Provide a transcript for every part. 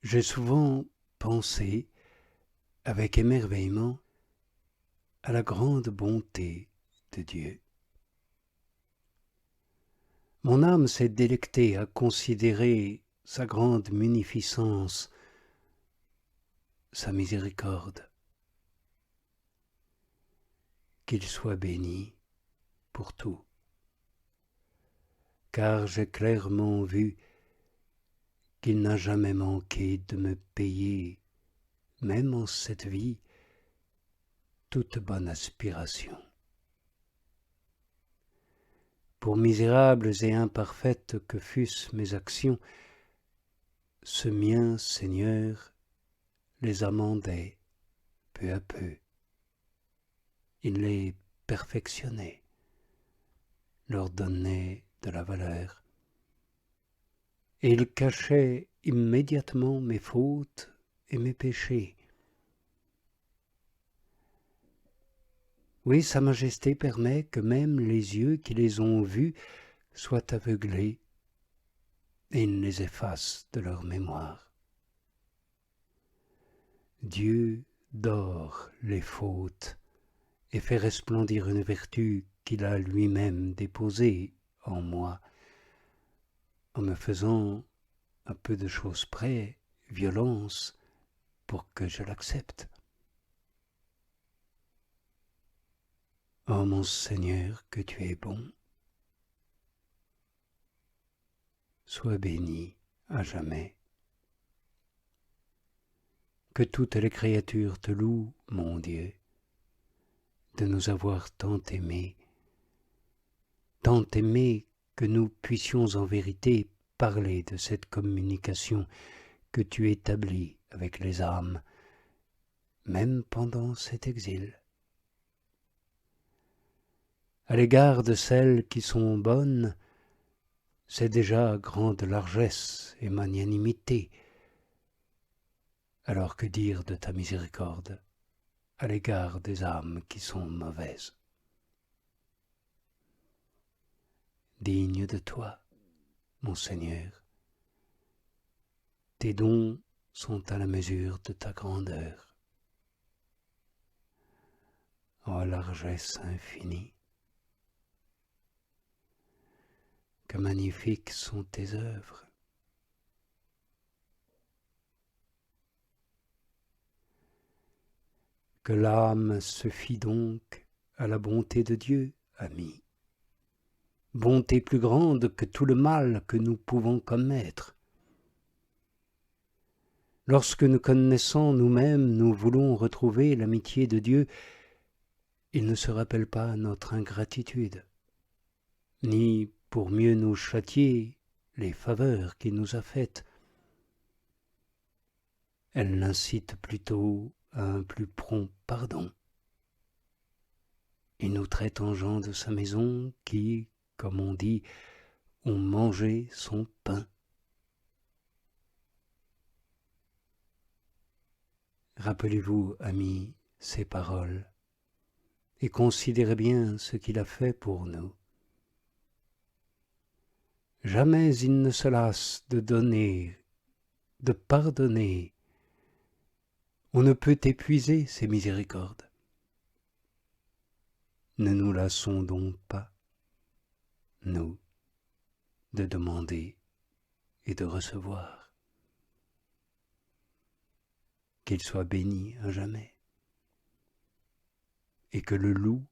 J'ai souvent pensé, avec émerveillement, à la grande bonté de Dieu. Mon âme s'est délectée à considérer sa grande munificence, sa miséricorde. Qu'il soit béni pour tout, car j'ai clairement vu qu'il n'a jamais manqué de me payer, même en cette vie, toute bonne aspiration. Pour misérables et imparfaites que fussent mes actions, ce mien, Seigneur, les amendait peu à peu. Il les perfectionnait, leur donnait de la valeur, et il cachait immédiatement mes fautes et mes péchés. Oui, Sa Majesté permet que même les yeux qui les ont vus soient aveuglés, et il les efface de leur mémoire. Dieu dore les fautes et fait resplendir une vertu qu'il a lui-même déposée en moi, en me faisant, à peu de choses près, violence pour que je l'accepte. Oh mon Seigneur, que tu es bon, sois béni à jamais. Que toutes les créatures te louent, mon Dieu, de nous avoir tant aimés que nous puissions en vérité parler de cette communication que tu établis avec les âmes, même pendant cet exil. À l'égard de celles qui sont bonnes, c'est déjà grande largesse et magnanimité. Alors que dire de ta miséricorde à l'égard des âmes qui sont mauvaises? Digne de toi, mon Seigneur, tes dons sont à la mesure de ta grandeur. Ô largesse infinie, que magnifiques sont tes œuvres. Que l'âme se fie donc à la bonté de Dieu, ami. Bonté plus grande que tout le mal que nous pouvons commettre. Lorsque nous connaissons nous-mêmes, nous voulons retrouver l'amitié de Dieu, il ne se rappelle pas notre ingratitude, ni pour mieux nous châtier les faveurs qu'il nous a faites. Elle l'incite plutôt à un plus prompt pardon. Il nous traite en gens de sa maison qui, comme on dit, ont mangé son pain. Rappelez-vous, amis, ces paroles, et considérez bien ce qu'il a fait pour nous. Jamais il ne se lasse de donner, de pardonner. On ne peut épuiser ses miséricordes. Ne nous lassons donc pas, nous, de demander et de recevoir. Qu'il soit béni à jamais, et que le louent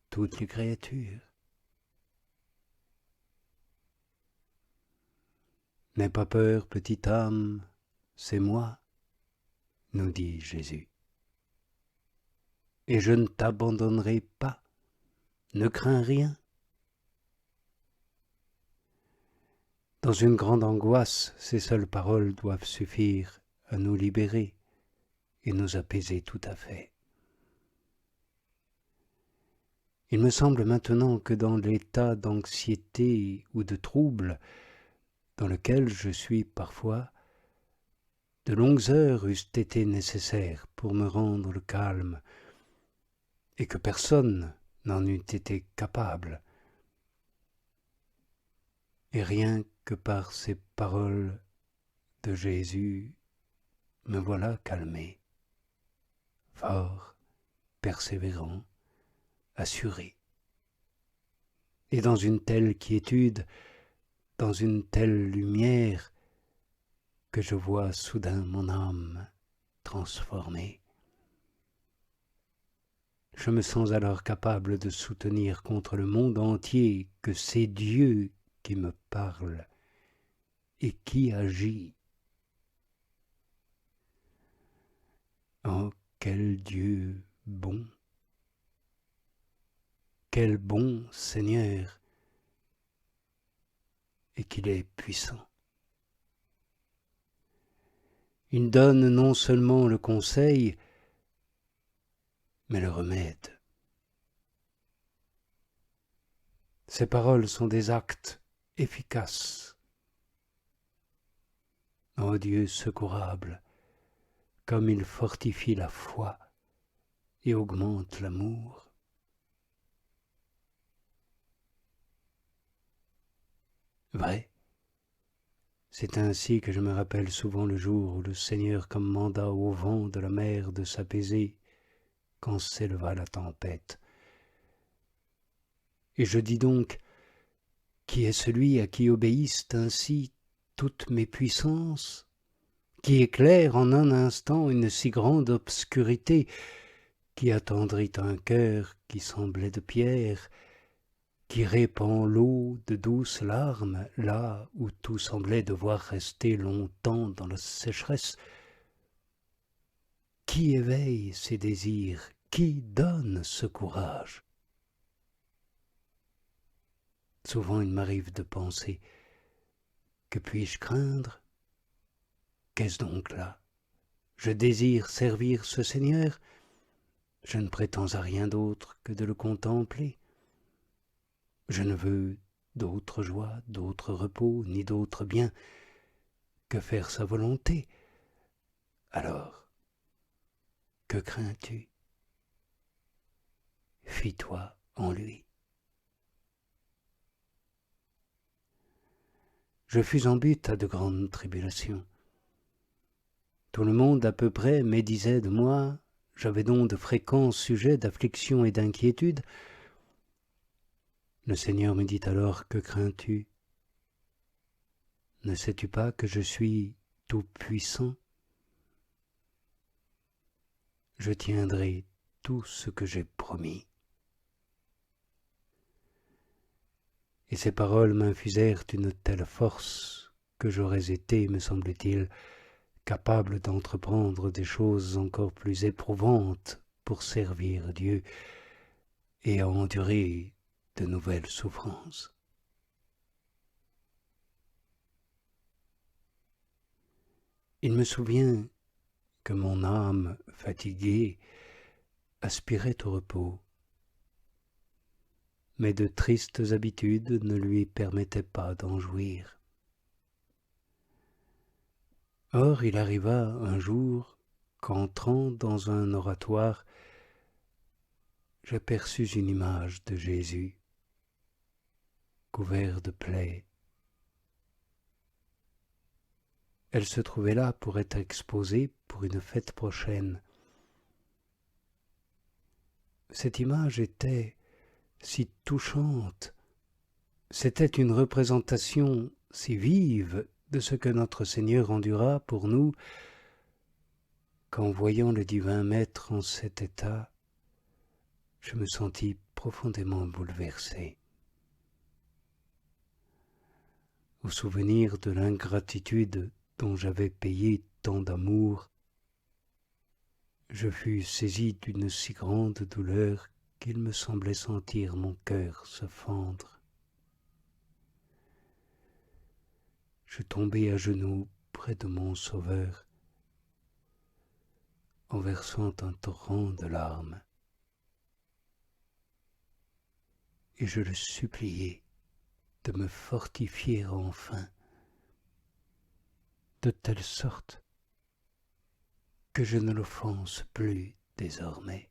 toutes les créatures. N'aie pas peur, petite âme, c'est moi, nous dit Jésus. Et je ne t'abandonnerai pas, ne crains rien. Dans une grande angoisse, ces seules paroles doivent suffire à nous libérer et nous apaiser tout à fait. Il me semble maintenant que dans l'état d'anxiété ou de trouble dans lequel je suis parfois, de longues heures eussent été nécessaires pour me rendre le calme, et que personne n'en eût été capable. Et rien que par ces paroles de Jésus, me voilà calmé, fort, persévérant, assuré. Et dans une telle quiétude, dans une telle lumière, que je vois soudain mon âme transformée. Je me sens alors capable de soutenir contre le monde entier que c'est Dieu qui me parle et qui agit. Oh, quel Dieu bon! Quel bon Seigneur! Et qu'il est puissant. Il donne non seulement le conseil, mais le remède. Ses paroles sont des actes efficaces. Ô Dieu secourable, comme il fortifie la foi et augmente l'amour. Vrai, c'est ainsi que je me rappelle souvent le jour où le Seigneur commanda au vent de la mer de s'apaiser quand s'éleva la tempête. Et je dis donc, qui est celui à qui obéissent ainsi toutes mes puissances, qui éclaire en un instant une si grande obscurité, qui attendrit un cœur qui semblait de pierre, qui répand l'eau de douces larmes là où tout semblait devoir rester longtemps dans la sécheresse, qui éveille ces désirs, qui donne ce courage. Souvent il m'arrive de penser, que puis-je craindre? Qu'est-ce donc là? Je désire servir ce Seigneur, je ne prétends à rien d'autre que de le contempler. Je ne veux d'autre joie, d'autre repos, ni d'autre bien que faire sa volonté. Alors, que crains-tu? Fie-toi en lui. Je fus en butte à de grandes tribulations. Tout le monde à peu près médisait de moi, j'avais donc de fréquents sujets d'affliction et d'inquiétude. Le Seigneur me dit alors, que crains-tu? Ne sais-tu pas que je suis tout-puissant? Je tiendrai tout ce que j'ai promis. Et ces paroles m'infusèrent une telle force que j'aurais été, me semble-t-il, capable d'entreprendre des choses encore plus éprouvantes pour servir Dieu et à endurer de nouvelles souffrances. Il me souvient que mon âme fatiguée aspirait au repos, mais de tristes habitudes ne lui permettaient pas d'en jouir. Or il arriva un jour qu'entrant dans un oratoire, j'aperçus une image de Jésus, couvert de plaies. Elle se trouvait là pour être exposée pour une fête prochaine. Cette image était si touchante, c'était une représentation si vive de ce que notre Seigneur endura pour nous, qu'en voyant le divin Maître en cet état, je me sentis profondément bouleversé. Au souvenir de l'ingratitude dont j'avais payé tant d'amour, je fus saisi d'une si grande douleur qu'il me semblait sentir mon cœur se fendre. Je tombai à genoux près de mon Sauveur, en versant un torrent de larmes, et je le suppliai de me fortifier enfin, de telle sorte que je ne l'offense plus désormais.